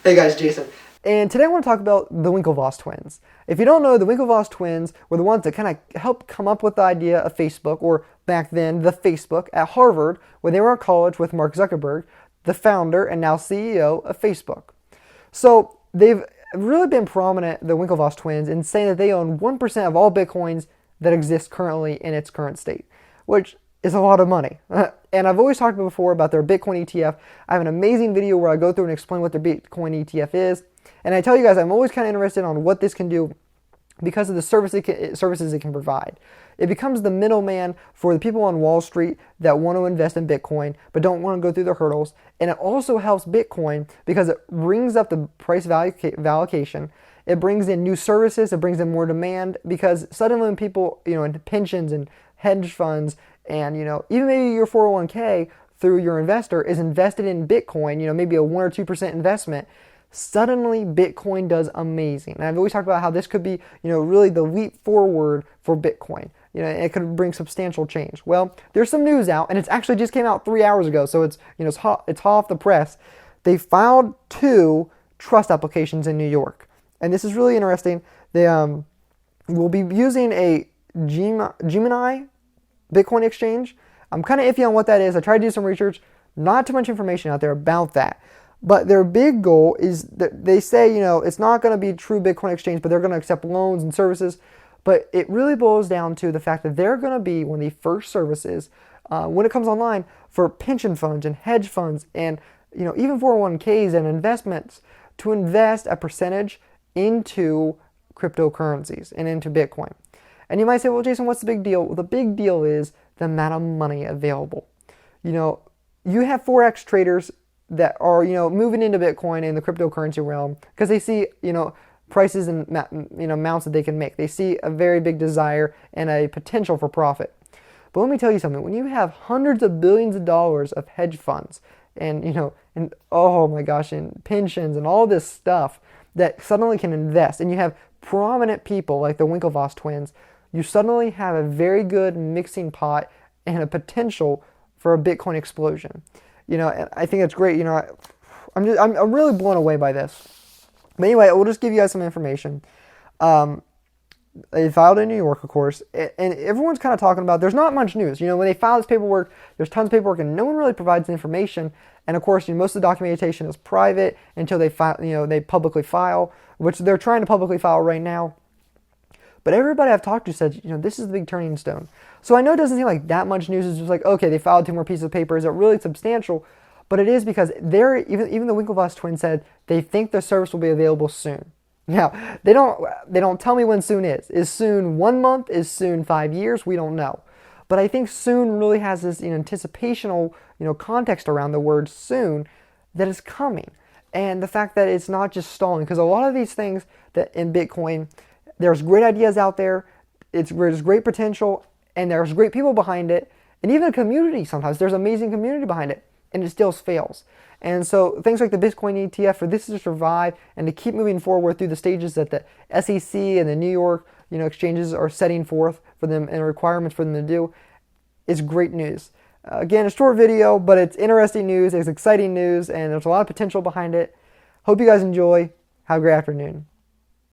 Hey guys, Jason. And today I want to talk about the Winklevoss twins. If you don't know, the Winklevoss twins were the ones that kind of helped come up with the idea of Facebook, or back then, the Facebook, at Harvard, when they were in college with Mark Zuckerberg, the founder and now CEO of Facebook. So they've really been prominent, the Winklevoss twins, in saying that they own 1% of all Bitcoins that exist currently in its current state, which is a lot of money. And I've always talked before about their Bitcoin ETF. I have an amazing video where I go through and explain what their Bitcoin ETF is. And I tell you guys, I'm always kind of interested on what this can do because of the services it can provide. It becomes the middleman for the people on Wall Street that want to invest in Bitcoin but don't want to go through the hurdles. And it also helps Bitcoin because it brings up the price allocation. It brings in new services. It brings in more demand because suddenly when people, in pensions and hedge funds and, even maybe your 401k through your investor is invested in Bitcoin, maybe a 1 or 2% investment, suddenly Bitcoin does amazing. And I've always talked about how this could be, really the leap forward for Bitcoin. It could bring substantial change. Well, there's some news out, and it's actually just came out 3 hours ago, so it's hot off the press. They filed 2 trust applications in New York, and this is really interesting. They will be using a Gemini Bitcoin exchange. I'm kind of iffy on what that is. I tried to do some research. Not too much information out there about that. But their big goal is that they say, it's not going to be a true Bitcoin exchange, but they're going to accept loans and services. But it really boils down to the fact that they're going to be one of the first services when it comes online for pension funds and hedge funds and even 401ks and investments to invest a percentage into cryptocurrencies and into Bitcoin. And you might say, well, Jason, what's the big deal? Well, the big deal is the amount of money available. You have Forex traders that are, moving into Bitcoin and the cryptocurrency realm because they see, prices and, amounts that they can make. They see a very big desire and a potential for profit. But let me tell you something. When you have hundreds of billions of dollars of hedge funds and, and oh my gosh, and pensions and all this stuff that suddenly can invest, and you have prominent people like the Winklevoss twins, you suddenly have a very good mixing pot and a potential for a Bitcoin explosion. And I think it's great. I'm really blown away by this. But anyway, we'll just give you guys some information. They filed in New York, of course, and everyone's kind of talking about. There's not much news. When they file this paperwork, there's tons of paperwork, and no one really provides information. And of course, most of the documentation is private until they file. They publicly file, which they're trying to publicly file right now. But everybody I've talked to said, this is the big turning stone. So I know it doesn't seem like that much news. It's just like, okay, they filed 2 more pieces of paper. Is it really substantial? But it is because even the Winklevoss twins said they think the service will be available soon. Now, they don't tell me when soon is. Is soon 1 month? Is soon 5 years? We don't know. But I think soon really has this anticipational context around the word soon that is coming. And the fact that it's not just stalling. Because a lot of these things that in Bitcoin, there's great ideas out there, there's great potential, and there's great people behind it, and even a community sometimes. There's amazing community behind it, and it still fails. And so things like the Bitcoin ETF, for this to survive and to keep moving forward through the stages that the SEC and the New York exchanges are setting forth for them and requirements for them to do, is great news. Again, a short video, but it's interesting news, it's exciting news, and there's a lot of potential behind it. Hope you guys enjoy. Have a great afternoon.